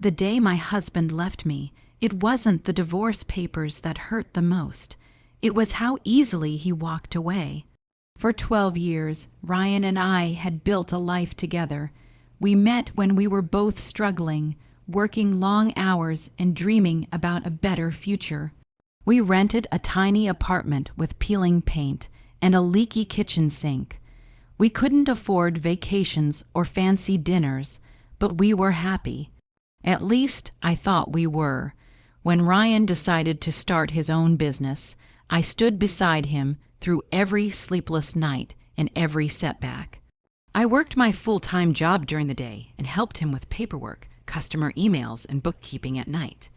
The day my husband left me, it wasn't the divorce papers that hurt the most. It was how easily he walked away. For 12 years, Ryan and I had built a life together. We met when we were both struggling, working long hours and dreaming about a better future. We rented a tiny apartment with peeling paint and a leaky kitchen sink. We couldn't afford vacations or fancy dinners, but we were happy. At least I thought we were. When Ryan decided to start his own business, I stood beside him through every sleepless night and every setback. I worked my full-time job during the day and helped him with paperwork, customer emails, and bookkeeping at night.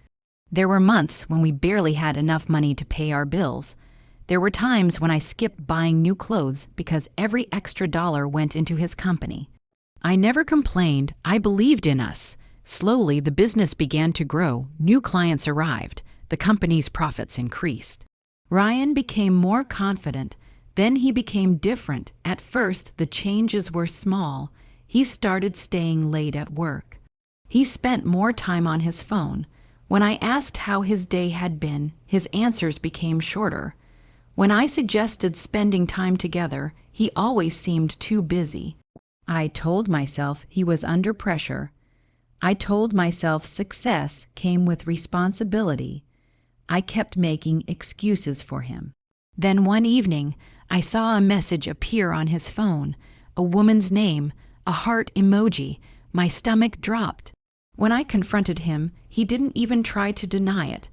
There were months when we barely had enough money to pay our bills. There were times when I skipped buying new clothes because every extra dollar went into his company. I never complained. I believed in us. Slowly, the business began to grow. New clients arrived. The company's profits increased. Ryan became more confident. Then he became different. At first, the changes were small. He started staying late at work. He spent more time on his phone. When I asked how his day had been, his answers became shorter. When I suggested spending time together, he always seemed too busy. I told myself he was under pressure. I told myself success came with responsibility. I kept making excuses for him. Then one evening, I saw a message appear on his phone, a woman's name, a heart emoji. My stomach dropped. When I confronted him, he didn't even try to deny it.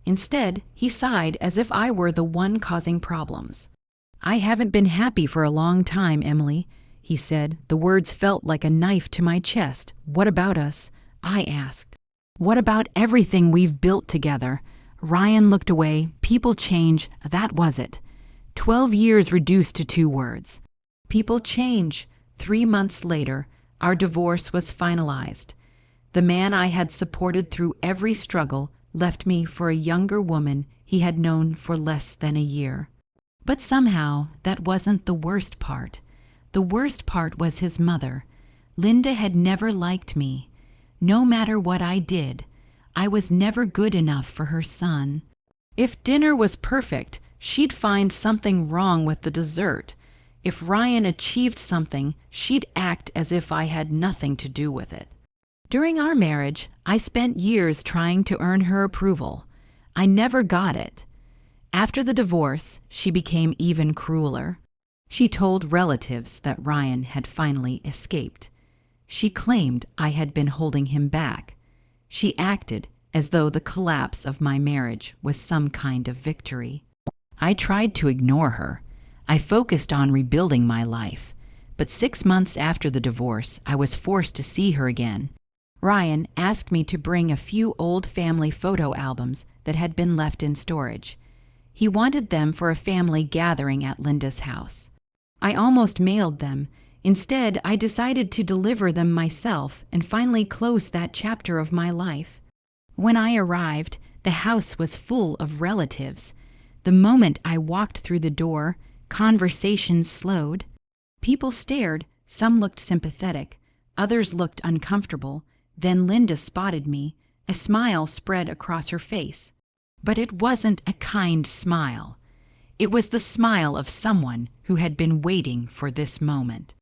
Instead, he sighed as if I were the one causing problems. "I haven't been happy for a long time, Emily," he said. The words felt like a knife to my chest. "What about us?" I asked. "What about everything we've built together?" Ryan looked away. People change. That was it. 12 years reduced to 2 words. People change. 3 months later, our divorce was finalized. The man I had supported through every struggle left me for a younger woman he had known for less than a year. But somehow, that wasn't the worst part. The worst part was his mother. Linda had never liked me. No matter what I did, I was never good enough for her son. If dinner was perfect, she'd find something wrong with the dessert. If Ryan achieved something, she'd act as if I had nothing to do with it. During our marriage, I spent years trying to earn her approval. I never got it. After the divorce, she became even crueler. She told relatives that Ryan had finally escaped. She claimed I had been holding him back. She acted as though the collapse of my marriage was some kind of victory. I tried to ignore her. I focused on rebuilding my life. But 6 months after the divorce, I was forced to see her again. Ryan asked me to bring a few old family photo albums that had been left in storage. He wanted them for a family gathering at Linda's house. I almost mailed them. Instead, I decided to deliver them myself and finally close that chapter of my life. When I arrived, the house was full of relatives. The moment I walked through the door, conversations slowed. People stared. Some looked sympathetic. Others looked uncomfortable. Then Linda spotted me. A smile spread across her face. But it wasn't a kind smile. It was the smile of someone who had been waiting for this moment.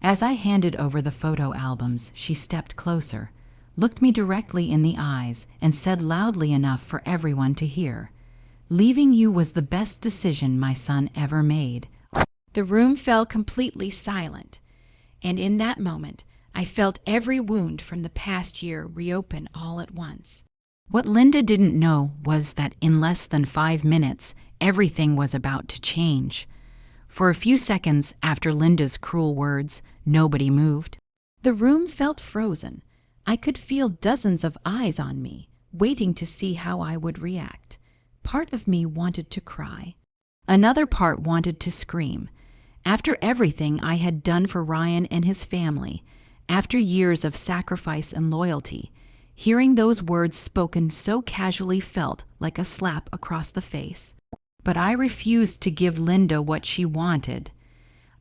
As I handed over the photo albums, she stepped closer, looked me directly in the eyes, and said loudly enough for everyone to hear, "Leaving you was the best decision my son ever made." The room fell completely silent, and in that moment, I felt every wound from the past year reopen all at once. What Linda didn't know was that in less than 5 minutes, everything was about to change. For a few seconds after Linda's cruel words, nobody moved. The room felt frozen. I could feel dozens of eyes on me, waiting to see how I would react. Part of me wanted to cry. Another part wanted to scream. After everything I had done for Ryan and his family, after years of sacrifice and loyalty, hearing those words spoken so casually felt like a slap across the face. But I refused to give Linda what she wanted.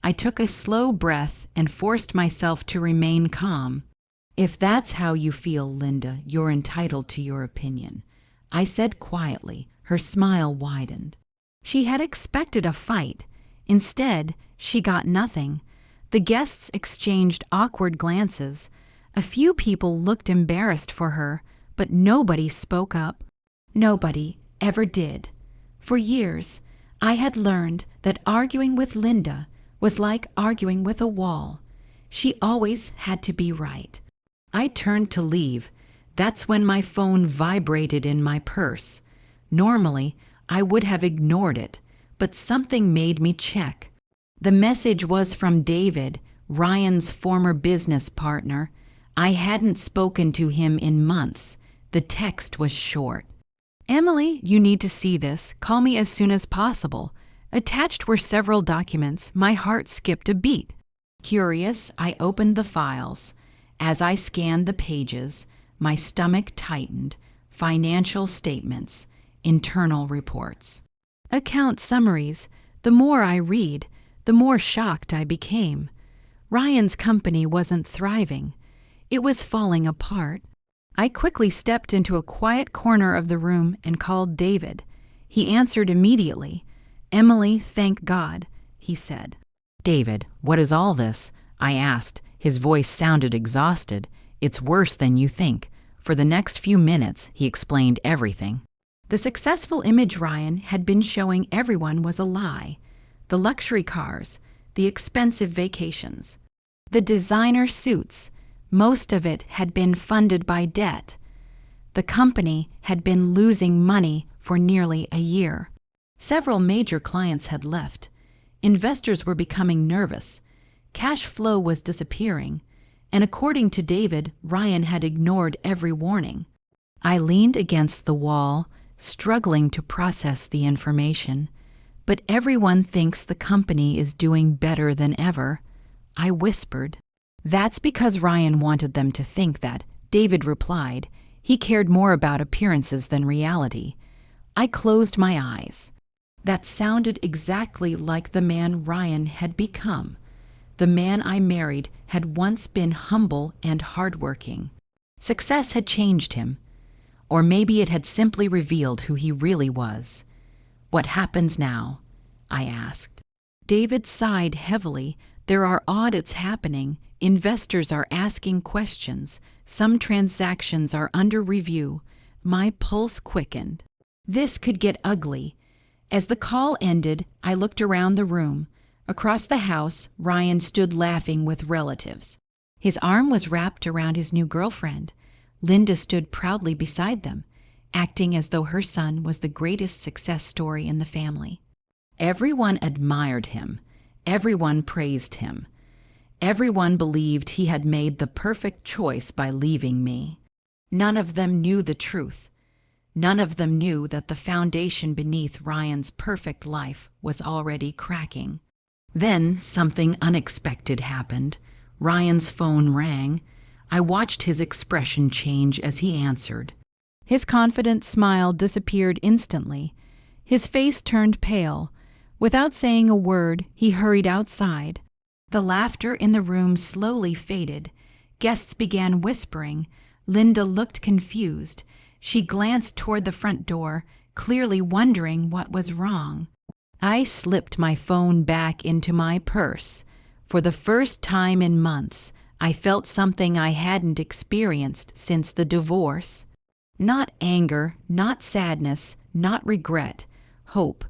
I took a slow breath and forced myself to remain calm. "If that's how you feel, Linda, you're entitled to your opinion," I said quietly. Her smile widened. She had expected a fight. Instead, she got nothing. The guests exchanged awkward glances. A few people looked embarrassed for her, but nobody spoke up. Nobody ever did. For years, I had learned that arguing with Linda was like arguing with a wall. She always had to be right. I turned to leave. That's when my phone vibrated in my purse. Normally, I would have ignored it, but something made me check. The message was from David, Ryan's former business partner. I hadn't spoken to him in months. The text was short. "Emily, you need to see this. Call me as soon as possible." Attached were several documents. My heart skipped a beat. Curious, I opened the files. As I scanned the pages, my stomach tightened. Financial statements, internal reports, account summaries. The more I read, the more shocked I became. Ryan's company wasn't thriving. It was falling apart. I quickly stepped into a quiet corner of the room and called David. He answered immediately. "Emily, thank God," he said. "David, what is all this?" I asked. His voice sounded exhausted. "It's worse than you think." For the next few minutes, he explained everything. The successful image Ryan had been showing everyone was a lie. The luxury cars, the expensive vacations, the designer suits, most of it had been funded by debt. The company had been losing money for nearly a year. Several major clients had left. Investors were becoming nervous. Cash flow was disappearing. And according to David, Ryan had ignored every warning. I leaned against the wall, struggling to process the information. "But everyone thinks the company is doing better than ever," I whispered. "That's because Ryan wanted them to think that," David replied. He cared more about appearances than reality. I closed my eyes. That sounded exactly like the man Ryan had become. The man I married had once been humble and hardworking. Success had changed him. Or maybe it had simply revealed who he really was. "What happens now?" I asked. David sighed heavily. "There are audits happening. Investors are asking questions. Some transactions are under review." My pulse quickened. This could get ugly. As the call ended, I looked around the room. Across the house, Ryan stood laughing with relatives. His arm was wrapped around his new girlfriend. Linda stood proudly beside them, acting as though her son was the greatest success story in the family. Everyone admired him. Everyone praised him. Everyone believed he had made the perfect choice by leaving me. None of them knew the truth. None of them knew that the foundation beneath Ryan's perfect life was already cracking. Then something unexpected happened. Ryan's phone rang. I watched his expression change as he answered. His confident smile disappeared instantly. His face turned pale. Without saying a word, he hurried outside. The laughter in the room slowly faded. Guests began whispering. Linda looked confused. She glanced toward the front door, clearly wondering what was wrong. I slipped my phone back into my purse. For the first time in months, I felt something I hadn't experienced since the divorce. Not anger, not sadness, not regret, hope.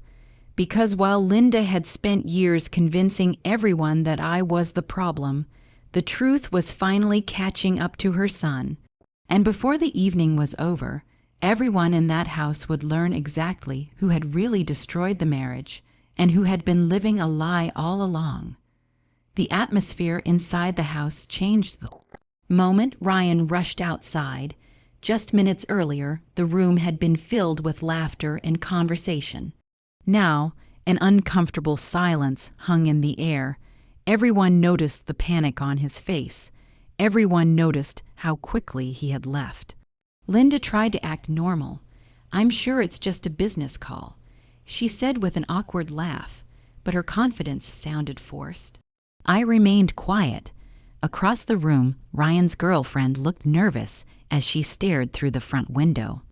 Because while Linda had spent years convincing everyone that I was the problem, the truth was finally catching up to her son. And before the evening was over, everyone in that house would learn exactly who had really destroyed the marriage and who had been living a lie all along. The atmosphere inside the house changed the moment Ryan rushed outside. Just minutes earlier, the room had been filled with laughter and conversation. Now, an uncomfortable silence hung in the air. Everyone noticed the panic on his face. Everyone noticed how quickly he had left. Linda tried to act normal. "I'm sure it's just a business call," she said with an awkward laugh, but her confidence sounded forced. I remained quiet. Across the room, Ryan's girlfriend looked nervous as she stared through the front window.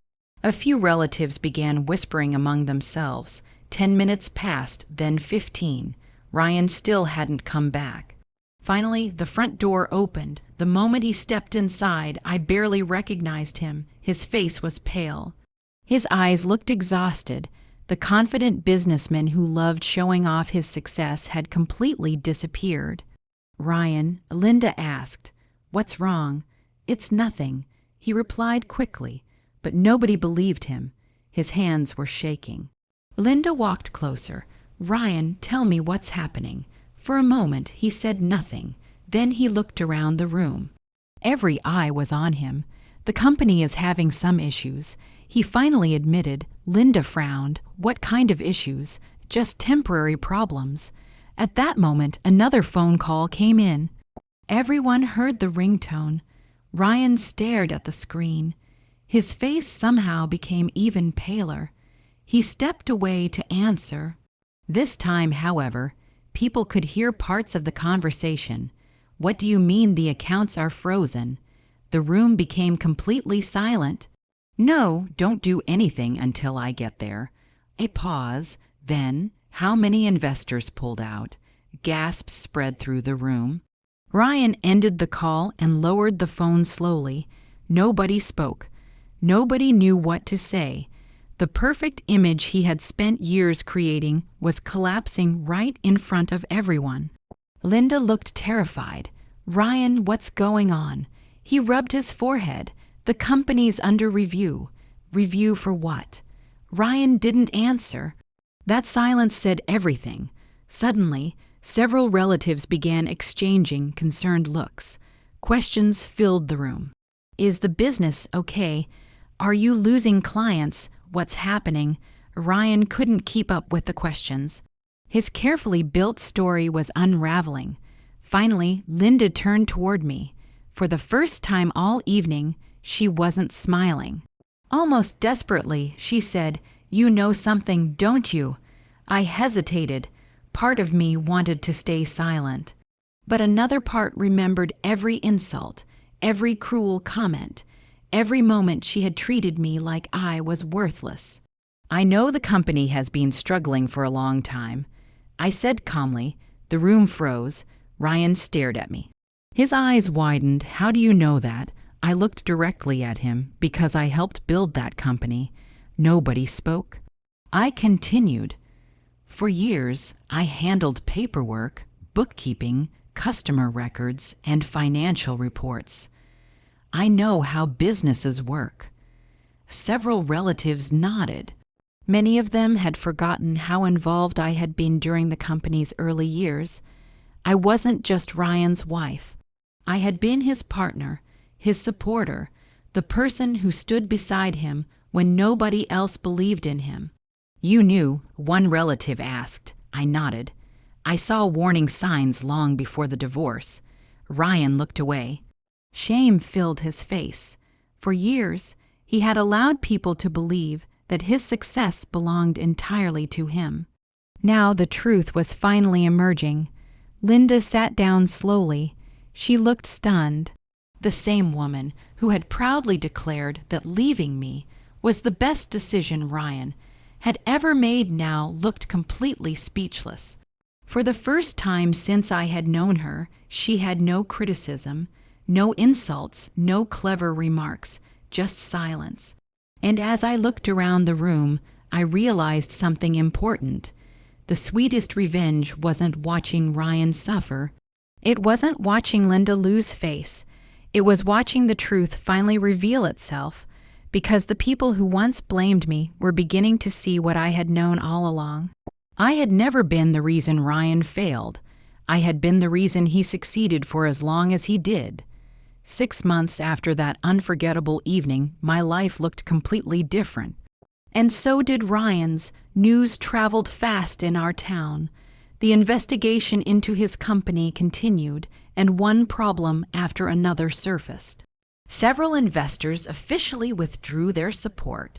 A few relatives began whispering among themselves. 10 minutes passed, then 15. Ryan still hadn't come back. Finally, the front door opened. The moment he stepped inside, I barely recognized him. His face was pale. His eyes looked exhausted. The confident businessman who loved showing off his success had completely disappeared. "Ryan," Linda asked, "what's wrong?" "It's nothing," he replied quickly, but nobody believed him. His hands were shaking. Linda walked closer. "Ryan, tell me what's happening." For a moment, he said nothing. Then he looked around the room. Every eye was on him. "The company is having some issues," he finally admitted. Linda frowned. "What kind of issues?" "Just temporary problems." At that moment, another phone call came in. Everyone heard the ringtone. Ryan stared at the screen. His face somehow became even paler. He stepped away to answer. This time, however, people could hear parts of the conversation. "What do you mean the accounts are frozen?" The room became completely silent. "No, don't do anything until I get there." A pause. Then, "How many investors pulled out?" Gasps spread through the room. Ryan ended the call and lowered the phone slowly. Nobody spoke. Nobody knew what to say. The perfect image he had spent years creating was collapsing right in front of everyone. Linda looked terrified. "Ryan, what's going on?" He rubbed his forehead. "The company's under review." "Review for what?" Ryan didn't answer. That silence said everything. Suddenly, several relatives began exchanging concerned looks. Questions filled the room. "Is the business okay? Are you losing clients? What's happening?" Ryan couldn't keep up with the questions. His carefully built story was unraveling. Finally, Linda turned toward me. For the first time all evening, she wasn't smiling. Almost desperately, she said, "You know something, don't you?" I hesitated. Part of me wanted to stay silent. But another part remembered every insult, every cruel comment, every moment she had treated me like I was worthless. "I know the company has been struggling for a long time," I said calmly. The room froze. Ryan stared at me. His eyes widened. "How do you know that?" I looked directly at him. "Because I helped build that company." Nobody spoke. I continued. "For years, I handled paperwork, bookkeeping, customer records, and financial reports. I know how businesses work." Several relatives nodded. Many of them had forgotten how involved I had been during the company's early years. I wasn't just Ryan's wife. I had been his partner, his supporter, the person who stood beside him when nobody else believed in him. "You knew," one relative asked. I nodded. "I saw warning signs long before the divorce." Ryan looked away. Shame filled his face. For years, he had allowed people to believe that his success belonged entirely to him. Now the truth was finally emerging. Linda sat down slowly. She looked stunned. The same woman who had proudly declared that leaving me was the best decision Ryan had ever made now looked completely speechless. For the first time since I had known her, she had no criticism, no insults, no clever remarks, just silence. And as I looked around the room, I realized something important. The sweetest revenge wasn't watching Ryan suffer. It wasn't watching Linda lose face. It was watching the truth finally reveal itself, because the people who once blamed me were beginning to see what I had known all along. I had never been the reason Ryan failed. I had been the reason he succeeded for as long as he did. 6 months after that unforgettable evening, my life looked completely different. And so did Ryan's. News traveled fast in our town. The investigation into his company continued, and one problem after another surfaced. Several investors officially withdrew their support.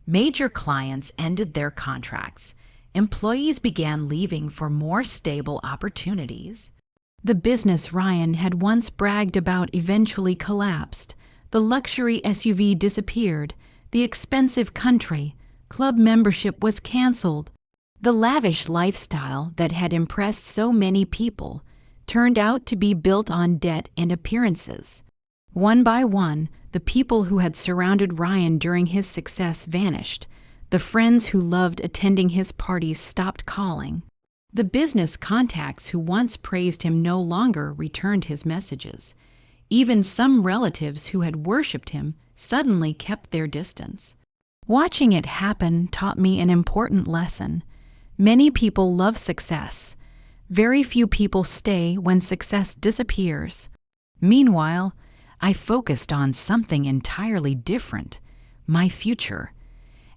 Major clients ended their contracts. Employees began leaving for more stable opportunities. The business Ryan had once bragged about eventually collapsed. The luxury SUV disappeared. The expensive country club membership was canceled. The lavish lifestyle that had impressed so many people turned out to be built on debt and appearances. One by one, the people who had surrounded Ryan during his success vanished. The friends who loved attending his parties stopped calling. The business contacts who once praised him no longer returned his messages. Even some relatives who had worshipped him suddenly kept their distance. Watching it happen taught me an important lesson. Many people love success. Very few people stay when success disappears. Meanwhile, I focused on something entirely different: my future.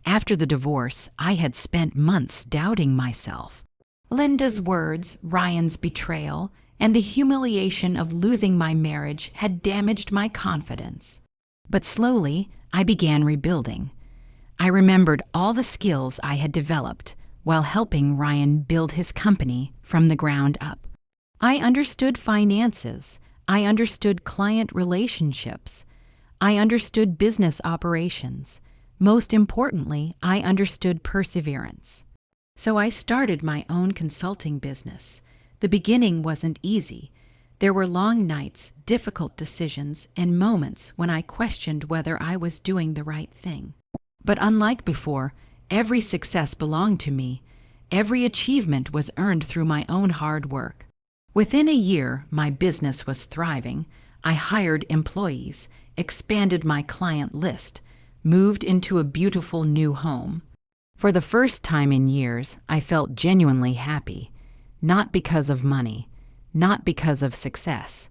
After the divorce, I had spent months doubting myself. Linda's words, Ryan's betrayal, and the humiliation of losing my marriage had damaged my confidence. But slowly, I began rebuilding. I remembered all the skills I had developed while helping Ryan build his company from the ground up. I understood finances. I understood client relationships. I understood business operations. Most importantly, I understood perseverance. So I started my own consulting business. The beginning wasn't easy. There were long nights, difficult decisions, and moments when I questioned whether I was doing the right thing. But unlike before, every success belonged to me. Every achievement was earned through my own hard work. Within a year, my business was thriving. I hired employees, expanded my client list, moved into a beautiful new home. For the first time in years, I felt genuinely happy, not because of money, not because of success,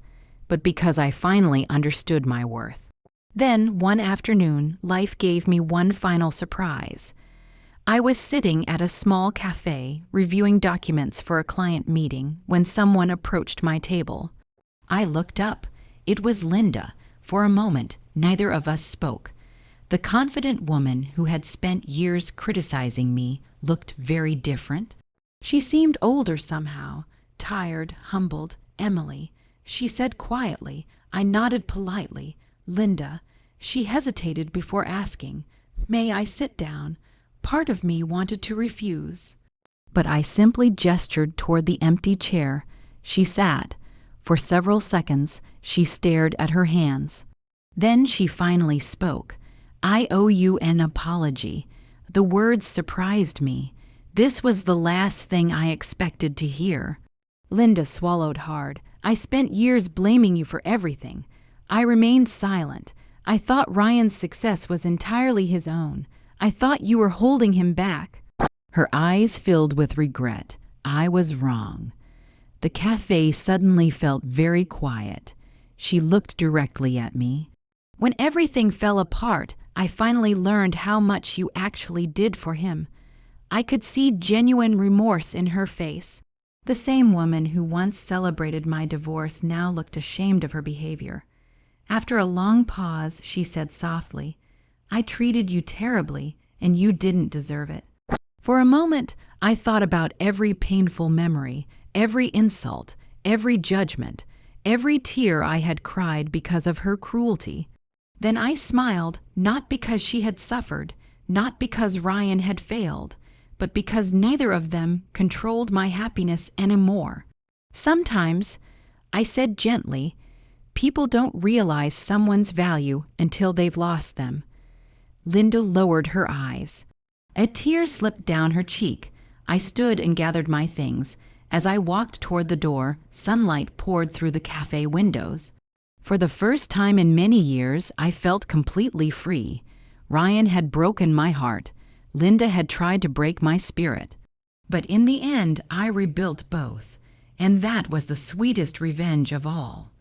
but because I finally understood my worth. Then, one afternoon, life gave me one final surprise. I was sitting at a small cafe, reviewing documents for a client meeting, when someone approached my table. I looked up. It was Linda. For a moment, neither of us spoke. The confident woman who had spent years criticizing me looked very different. She seemed older somehow, tired, humbled. "Emily," she said quietly. I nodded politely. "Linda." She hesitated before asking, "May I sit down?" Part of me wanted to refuse, but I simply gestured toward the empty chair. She sat. For several seconds, she stared at her hands. Then she finally spoke. "I owe you an apology." The words surprised me. This was the last thing I expected to hear. Linda swallowed hard. "I spent years blaming you for everything." I remained silent. "I thought Ryan's success was entirely his own. I thought you were holding him back." Her eyes filled with regret. I was wrong. The cafe suddenly felt very quiet. She looked directly at me. "When everything fell apart, I finally learned how much you actually did for him." I could see genuine remorse in her face. The same woman who once celebrated my divorce now looked ashamed of her behavior. After a long pause, she said softly, "I treated you terribly, and you didn't deserve it." For a moment, I thought about every painful memory, every insult, every judgment, every tear I had cried because of her cruelty. Then I smiled, not because she had suffered, not because Ryan had failed, but because neither of them controlled my happiness anymore. "Sometimes," I said gently, "people don't realize someone's value until they've lost them." Linda lowered her eyes. A tear slipped down her cheek. I stood and gathered my things. As I walked toward the door, sunlight poured through the cafe windows. For the first time in many years, I felt completely free. Ryan had broken my heart. Linda had tried to break my spirit. But in the end, I rebuilt both. And that was the sweetest revenge of all.